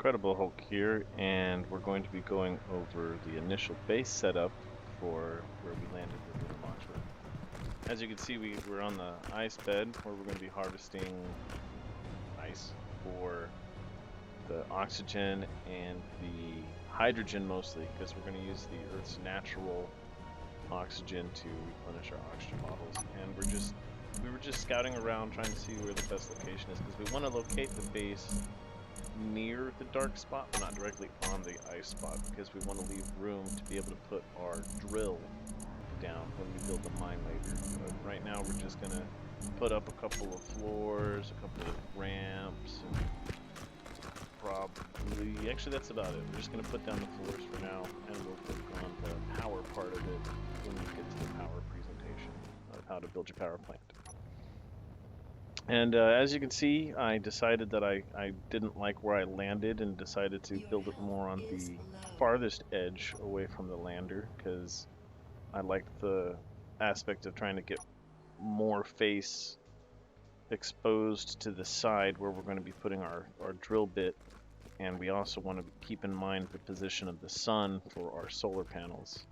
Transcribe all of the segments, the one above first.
CredibleHulk here, and we're going to be going over the initial base setup for where we landed the lunar launcher. As you can see, we're on the ice bed where we're going to be harvesting ice for the oxygen and the hydrogen mostly, because we're going to use the Earth's natural oxygen to replenish our oxygen bottles. And we were just scouting around trying to see where the best location is, because we want to locate the base near the dark spot, but not directly on the ice spot, because we want to leave room to be able to put our drill down when we build the mine later. But right now we're just gonna put up a couple of floors, a couple of ramps, and probably, actually that's about it. We're just gonna put down the floors for now, and we'll work on the power part of it when we get to the power presentation of how to build your power plant. And as you can see, I decided that I didn't like where I landed and decided to build it more on the farthest edge away from the lander, because I liked the aspect of trying to get more face exposed to the side where we're going to be putting our drill bit. And we also want to keep in mind the position of the sun for our solar panels.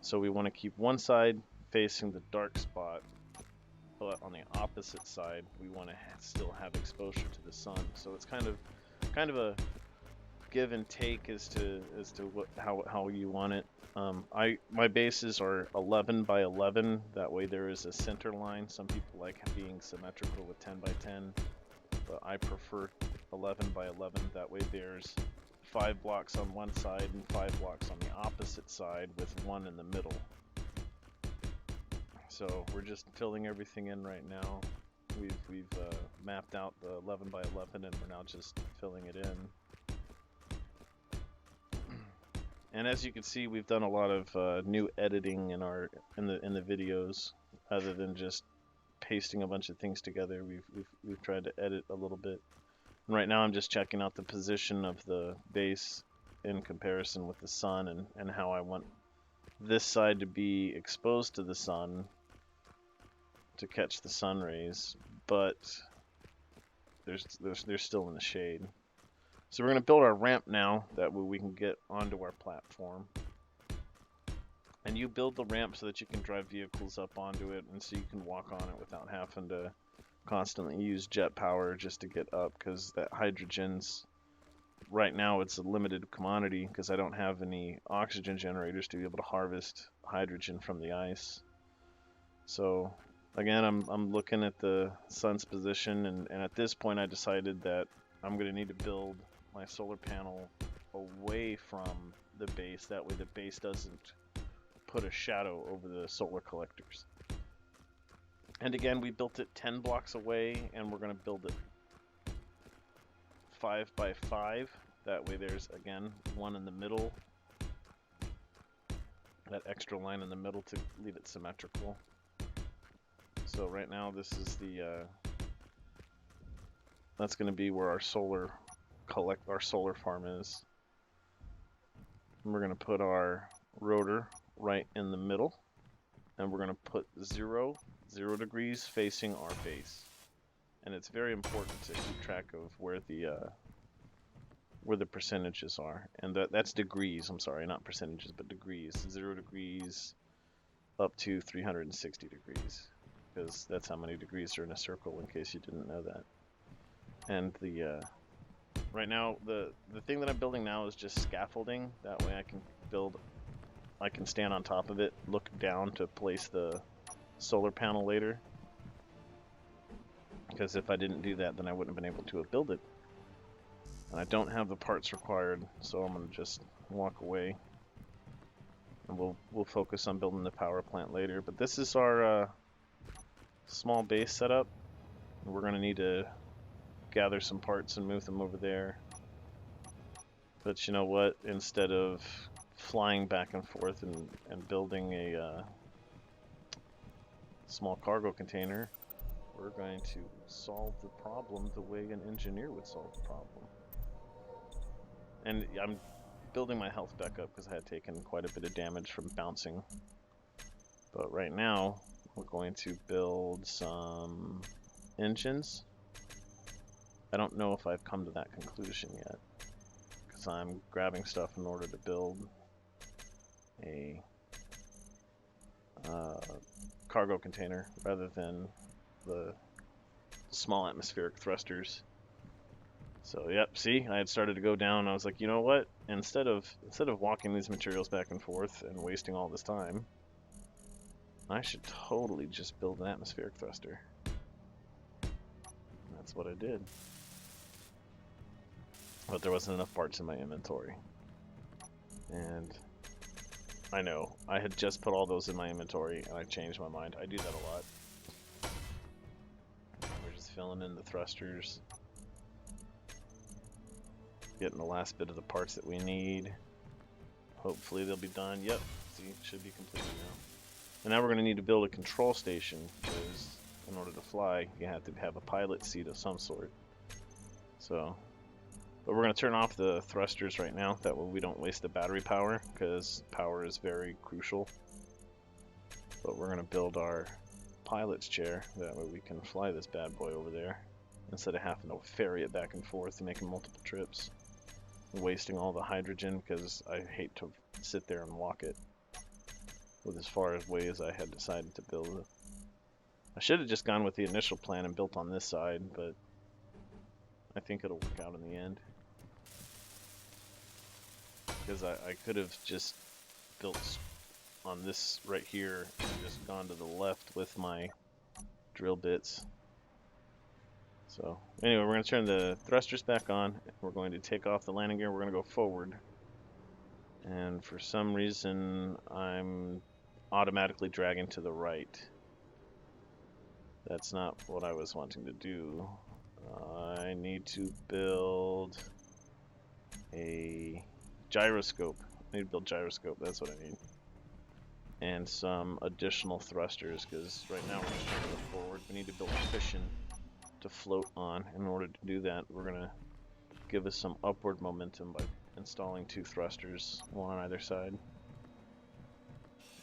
So we want to keep one side facing the dark spot, but on the opposite side we want to still have exposure to the sun. So it's kind of a give and take as to how you want it. My bases are 11 by 11. That way there is a center line. Some people like being symmetrical with 10 by 10, but I prefer 11 by 11. That way there's 5 blocks on one side and 5 blocks on the opposite side with one in the middle. So we're just filling everything in right now. We've mapped out the 11 by 11, and we're now just filling it in. And as you can see, we've done a lot of new editing in the videos, other than just pasting a bunch of things together. We've tried to edit a little bit. And right now I'm just checking out the position of the base in comparison with the sun, and how I want this side to be exposed to the sun to catch the sun rays, but they're still in the shade. So we're going to build our ramp now, that way we can get onto our platform. And you build the ramp so that you can drive vehicles up onto it, and so you can walk on it without having to constantly use jet power just to get up, because that hydrogen's, right now it's a limited commodity, because I don't have any oxygen generators to be able to harvest hydrogen from the ice. So again, I'm looking at the sun's position, and at this point I decided that I'm going to need to build my solar panel away from the base. That way the base doesn't put a shadow over the solar collectors. And again, we built it 10 blocks away, and we're going to build it 5 by 5. That way there's, again, one in the middle, that extra line in the middle to leave it symmetrical. So right now this is the that's going to be where our solar farm is. And we're going to put our rotor right in the middle, and we're going to put 0 degrees facing our base. And it's very important to keep track of where the percentages are, and that's degrees. I'm sorry, not percentages, but degrees. 0 degrees up to 360 degrees. Because that's how many degrees are in a circle, in case you didn't know that. And right now the thing that I'm building now is just scaffolding. That way I can stand on top of it, look down to place the solar panel later. Because if I didn't do that, then I wouldn't have been able to have built it. And I don't have the parts required, so I'm gonna just walk away. And we'll focus on building the power plant later. But this is our small base setup. We're going to need to gather some parts and move them over there. But you know what? Instead of flying back and forth and building a small cargo container, we're going to solve the problem the way an engineer would solve the problem. And I'm building my health back up because I had taken quite a bit of damage from bouncing. But right now we're going to build some engines. I don't know if I've come to that conclusion yet. because I'm grabbing stuff in order to build a cargo container rather than the small atmospheric thrusters. So yep, see, I had started to go down. I was like, you know what? Instead of walking these materials back and forth and wasting all this time, I should totally just build an atmospheric thruster. And that's what I did. But there wasn't enough parts in my inventory. And I know, I had just put all those in my inventory and I changed my mind. I do that a lot. We're just filling in the thrusters. Getting the last bit of the parts that we need. Hopefully they'll be done. Yep, see, should be completed now. And now we're going to need to build a control station, because in order to fly, you have to have a pilot seat of some sort. So, but we're going to turn off the thrusters right now, that way we don't waste the battery power, because power is very crucial. But we're going to build our pilot's chair, that way we can fly this bad boy over there, instead of having to ferry it back and forth and making multiple trips. Wasting all the hydrogen, because I hate to sit there and walk it with as far away as I had decided to build it. I should have just gone with the initial plan and built on this side, but I think it'll work out in the end. Because I could have just built on this right here and just gone to the left with my drill bits. So anyway, we're going to turn the thrusters back on. We're going to take off the landing gear. We're going to go forward. And for some reason, I'm automatically dragging to the right. That's not what I was wanting to do. I need to build a gyroscope. I need to build gyroscope. That's what I need. And some additional thrusters, because right now we're just trying to go forward. We need to build a cushion to float on. In order to do that, we're going to give us some upward momentum by installing 2 thrusters, one on either side.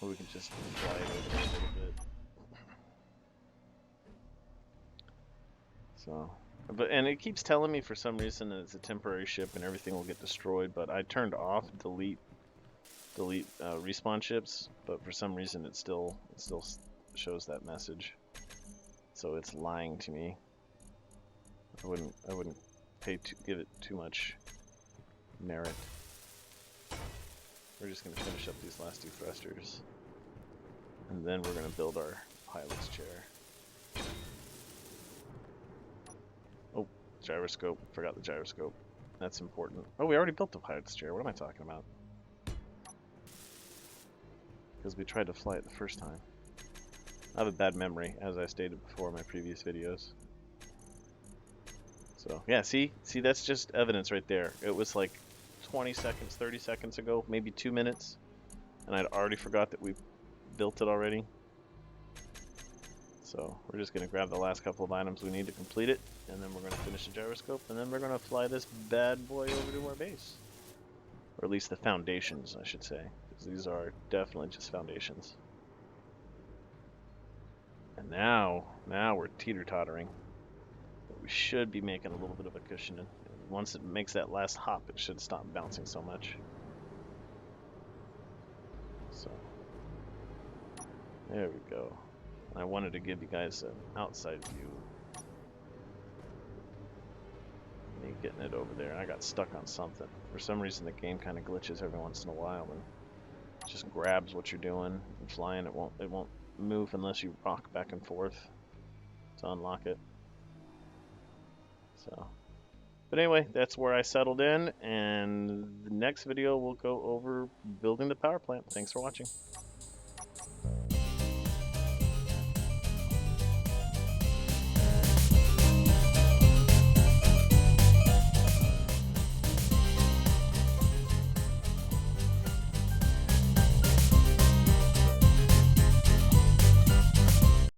Or we can just fly it over a little bit. So, and it keeps telling me for some reason that it's a temporary ship and everything will get destroyed, but I turned off delete respawn ships, but for some reason it still shows that message. So it's lying to me. I wouldn't give it too much merit. We're just going to finish up these last 2 thrusters, and then we're going to build our pilot's chair. Oh, gyroscope. Forgot the gyroscope. That's important. Oh, we already built the pilot's chair. What am I talking about? Because we tried to fly it the first time. I have a bad memory, as I stated before in my previous videos. So, yeah, see, that's just evidence right there. It was like 20 seconds, 30 seconds ago, maybe 2 minutes, and I'd already forgot that we built it already. So, we're just going to grab the last couple of items we need to complete it, and then we're going to finish the gyroscope, and then we're going to fly this bad boy over to our base. Or at least the foundations, I should say, because these are definitely just foundations. And now we're teeter-tottering. We should be making a little bit of a cushion. And once it makes that last hop, it should stop bouncing so much. So, there we go. I wanted to give you guys an outside view. Me getting it over there. I got stuck on something. For some reason, the game kind of glitches every once in a while and just grabs what you're doing and flying. It won't move unless you rock back and forth to unlock it. So, but anyway, that's where I settled in, and the next video we'll go over building the power plant. Thanks for watching.